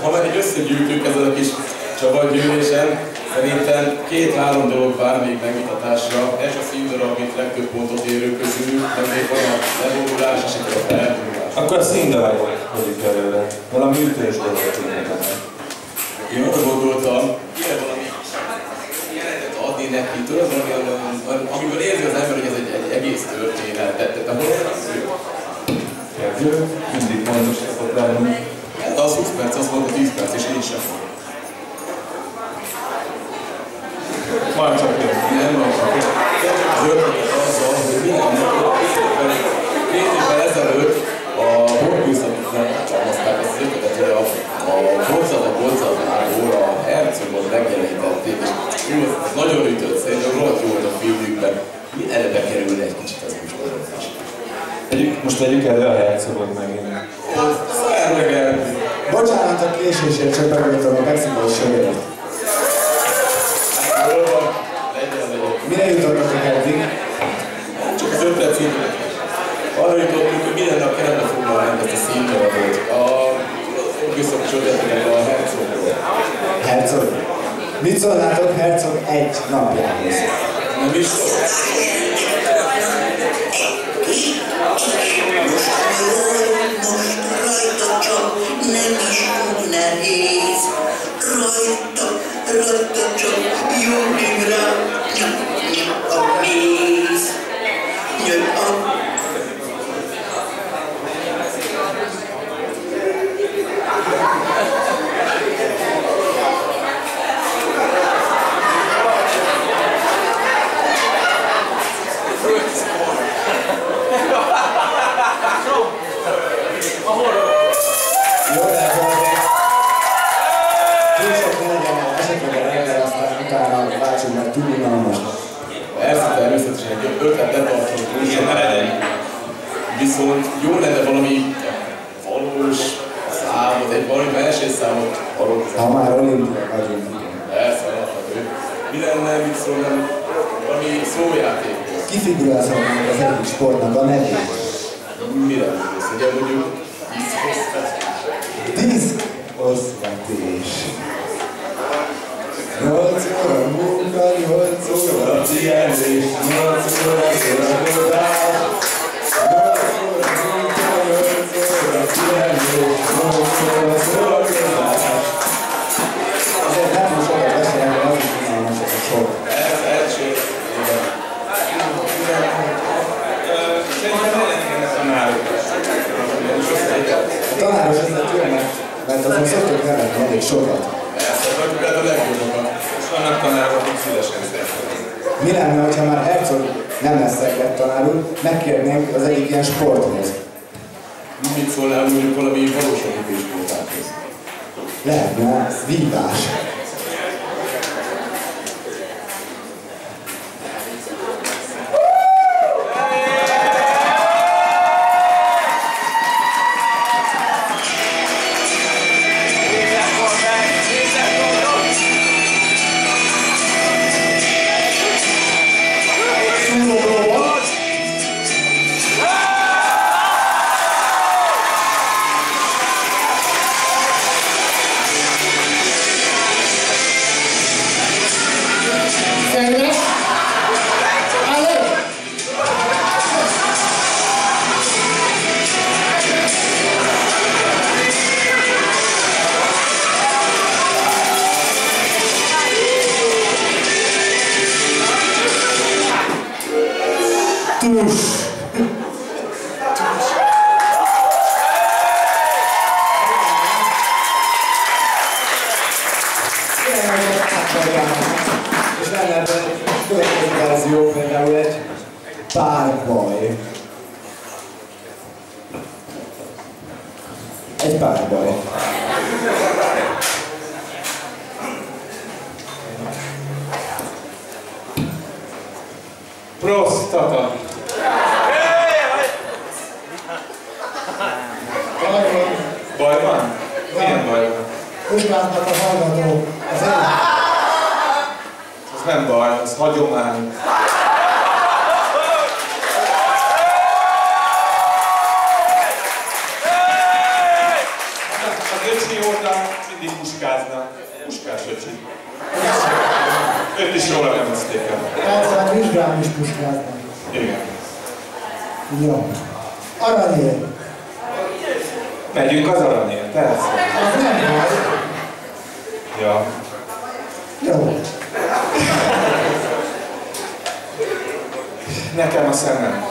ha már egy összegyűjtünk ezen a kis csapatgyűlésen, szerintem 2-3 dolog vár még megvitatásra. Ez a színdarab, amit legtöbb pontot érő közül, de még van a levonulás és itt a felvonulás. Akkor a színdarabot hozzuk előre. Valami ütős dolgot csinálni. Én arra gondoltam, kéne valami jelenetet adni neki, tudod, amiből érzi az ember, hogy ez egy egész történet. Tehát hol van az ő? Kérdő, mindig fontos szokott lenni. Hát az 20 perc, azt mondta 10 perc, és én sem. Majd csak jön. Nem, majd csak jön. Az ötletet azzal, hogy minden két évvel ezelőtt a Borgőszaknak csapaszták ezt az ötletet, hogy a Borzat-Borzat-Áról a Hercogot megjelenítették, és ez nagyon ütött, szerintem rohadt jó volt a filmükben. Mi előbb kerülne egy kicsit az műsorozás. Most vegyük elő a Hercogot megint. Bocsánat a késésért, csak megöltem a mexikói sörét. Mire jutottak eddig? Csak az ötlet színűleg. Arra jutottunk, hogy minden nap kellene foglalni ezt a színdarabot. A Borgőszak-Csodetnek a Hercogról. Hercog? Mit szólnátok Hercog egy napjához? Nem is szól. Nem is úgy nehéz, rajta csak jönni rá, nyom a méz, nyom a... Jó, de később ne legyen esetleg a reggel, aztán utána váltsunk meg túl unalmas. Persze, természetesen egy ötlet ne tartson túl sokáig. Viszont jó lenne valami valós számot, egy valami versenyszámot arról. Ha már olimpia vagyunk. Persze, alapvető. Mi lenne, mit szólnám, valami szójátékból? Kifigurálhatnánk az egyik sportnak a nevét. Mi lenne ez? Ugye mondjuk Diszkoszvetés. 8 óra munka, 8 óra pihenés, 8 óra szórakozás. 8 óra munka, 8 óra pihenés, 8 óra szórakozás. Azért nem most sokat beszélni, az is unalmasak a sok. Ez sőt. Szerintem ellenére tanárok. A tanáros ezzel jön, mert azon szoktuk nevetni elég sokat. Persze, vagy a legjobbakat. És vannak tanárok, akik szívesen szeretnek. Mi lenne, ha már Hercog nem lesz szeglet tanárul, megkérnénk az egyik ilyen sporthoz? Mit szólnál mondjuk valami valós olimpiaisportákhoz? Lehetne vívás. És lenne ebben egy következő verzió, például egy párbaj. Egy párbaj. Prostata. Baj van? Milyen baj van? Most látnak a hallgatók az Ez nem baj, ez hagyomány. Az öcsi óta puskázna. Puskás öcsi. Őt is jól elemezték el. Persze, a vizsgám is puskáznak. Igen. Jó. Aranyér. Megyünk az aranyér, persze. Az nem baj. Ja. Jó. Nekem a szemem.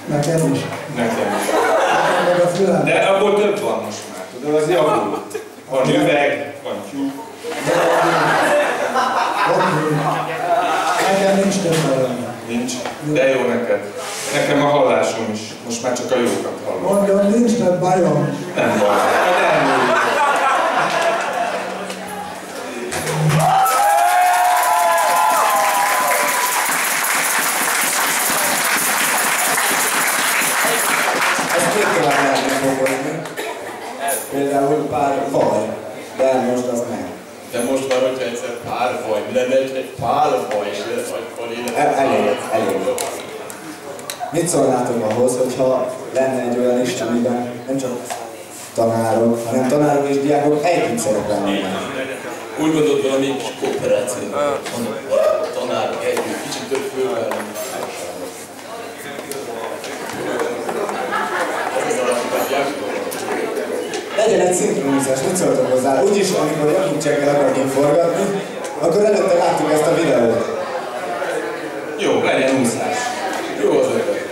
Nekem is. Nekem is. Nekem meg a fülem. De abból több van most már, tudod, az javul. Van üveg, van tyúk. Oké. Nekem nincs több arany. Nincs, de jó neked. Nekem a hallásom is. Most már csak a jókat hallom. Mondom, nincs több bajom. Nem baj. Majd elmúlik. Ezt még tovább lehetne fokozni. Például pár vaj, de most az meg. De most már, hogyha egyszer párfaj, mi lenne egy pálfaj, és Elég. Mit szólnátok ahhoz, hogyha lenne egy olyan lista, amiben nem csak tanárok, hanem tanárok és diákok együtt szerepelnének? Úgy gondolod, valami kis kooperáció. Tanárok együtt, kicsit több fővel. Legyen egy szinkronizás, mit szóltok hozzá? Úgyis, amikor Jakub Csekkel akartunk forgatni, akkor előtte láttuk ezt a videót. Jó, legyen úszás. Jó az ötlet.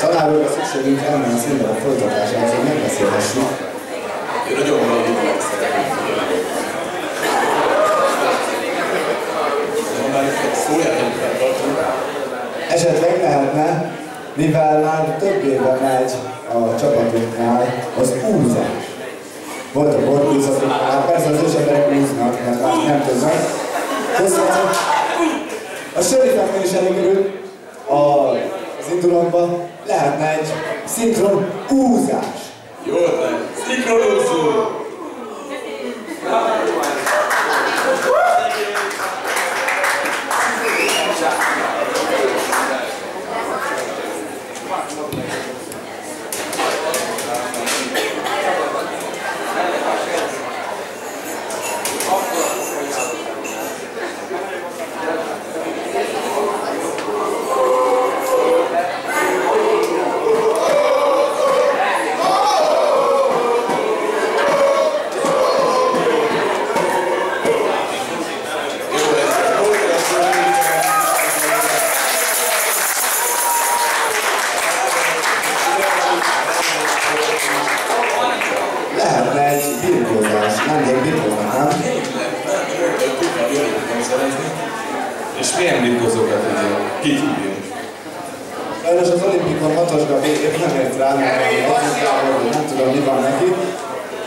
Tanárokra szükségünk ennél a színben a folytatásához, hogy megbeszélhessük. Én nagyon valóban szeretném figyelni. Ha már szójátékban tartunk. Esetleg lehetne, mivel már több éve megy a csapatunknál az úzás. Volt a borkúzatoknál, persze az ősemberek úznak, mert már nem tudnak. Köszönöm. A sörifeknél is előkerült az indulomba, lehetne egy szinkron úzás. Jó ötlet. Szinkronózó! milyen birkózókat kit hívjunk? Sajnos az olimpikon 6-osba épp nem ért rá, mert nem tudom, mi van neki.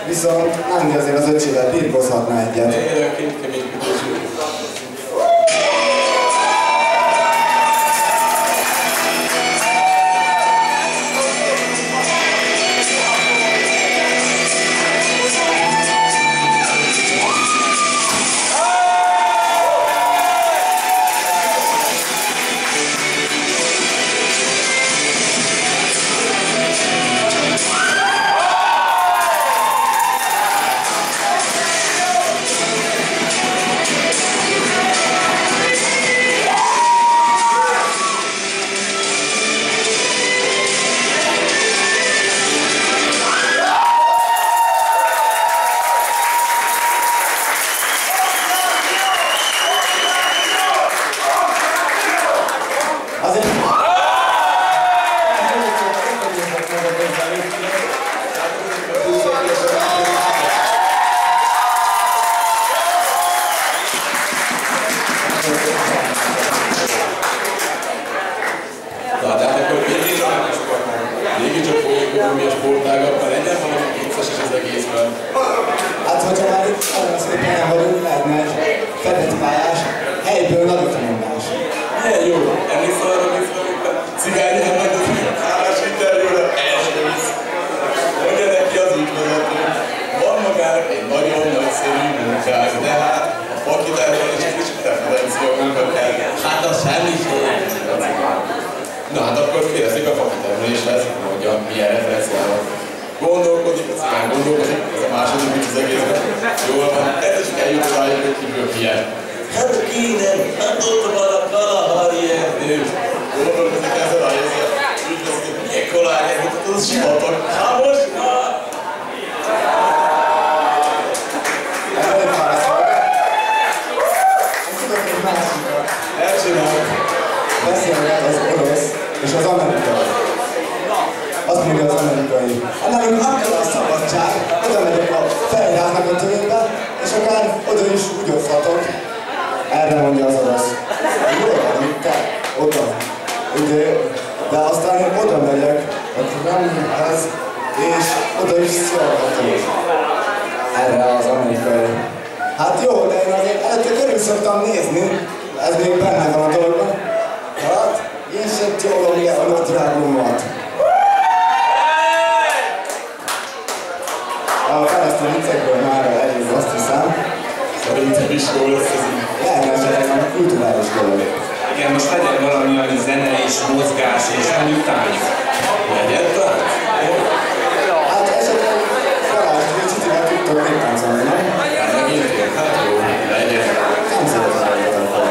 Viszont Ándi azért az öcsével birkózhatna egyet. Tényleg két kemény birkózó. Mégiscsak folyik mi a sportágakkal, legyen valami vicces is az egészben. Hát, hogyha már itt nagyon szépen nem vagyunk, lehetne egy fedett pályás, helyből nagyotanulás. Milyen jó! Emlékszel arra, amikor cigányának az állás interjúra első visz. Mondja neki az útvezető. Van magának egy nagyon nagyszerű munkák, de hát a fakitárban is egy kicsit referencia munka kell. Hát az semmi sem. Na hát akkor kérem szépen fakitárban lesz, mondja, milyen referenciával. Gondolkodik, a cigány gondolkodik, ez a második mit az egészben. Jól van, ez csak eljut rájuk, hogy kívül milyen. Hát kéne, hát ott van a Kalahari erdő. Gondolkozik ezzel a helyzet. Úgy lesz, hogy milyen Kalahari erdő, az sivatag. Hát most már! Előbb válaszol. Én tudok egy másikat. Elcsinálok. Beszélnek az orosz és az amerikai. Azt mondja az amerikai. Nálunk akkor a szabadság, oda megyek a fejháznak a tövébe, és akár oda is úgy oszhatok. Erre mondja az orosz. Jól van, itt te, oda. Ugye, de aztán én oda megyek a Kremlhez, és oda is szolgatok. Erre az amerikai. Hát jó, de én azért előtte körül szoktam nézni, ez még benne van a dologban. Hát, én sem teológia a nadrágomat. A keresztény viccekből már elég, azt hiszem. Szerintem is jó lesz ez így. Lehetne esetleg a kulturális dolog. Igen, most legyen valami, ami zene és mozgás és mondjuk tánc. Legyen tánc? Hát esetleg Balázs, hogy Csitivel tudtok még táncolni, nem? Megint én, hát jó, legyen. Nem szeretem akkor.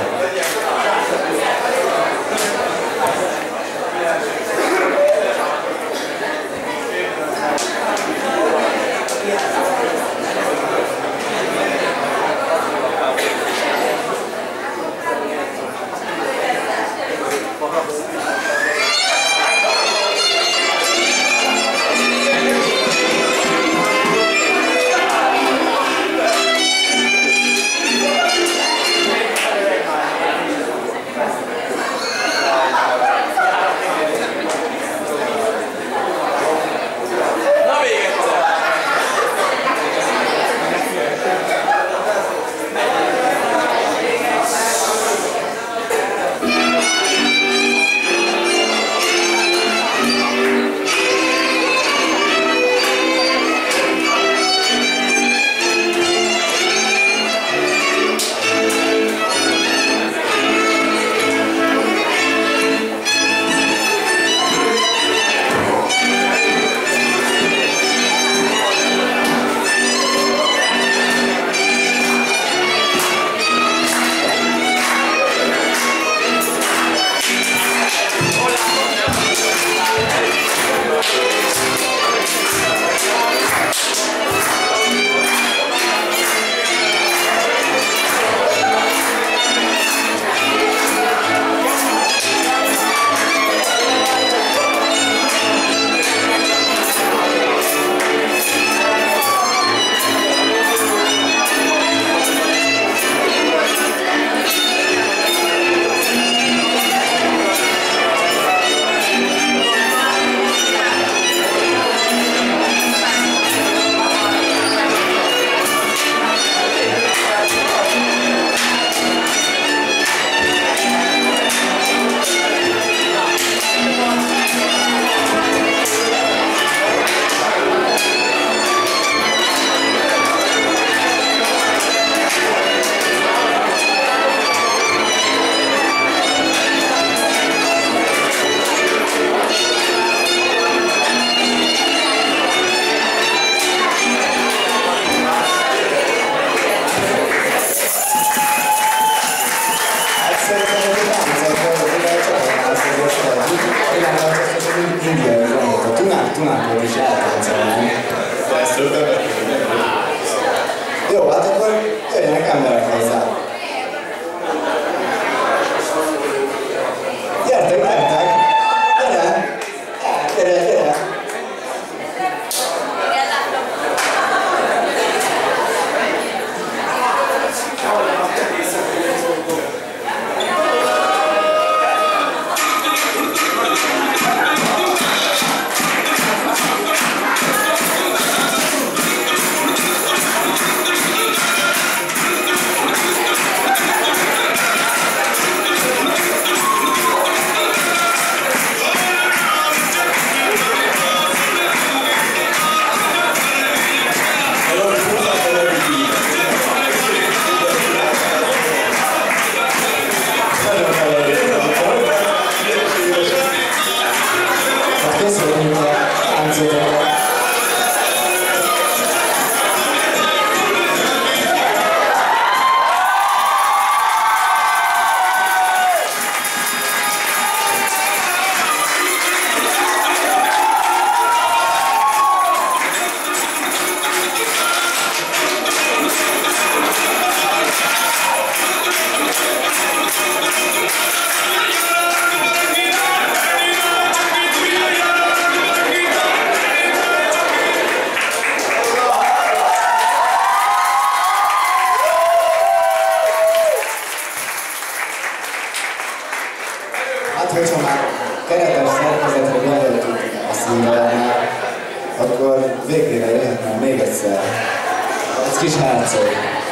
Jó, hát akkor jöjjenek emberek hozzá. Gyertek, gyertek! Gyere! Gyere, gyere! Hát, hogyha már keretes szerkezetre gondoltuk a színvonalnál, akkor végére jöhetne még egyszer egy kis herceg.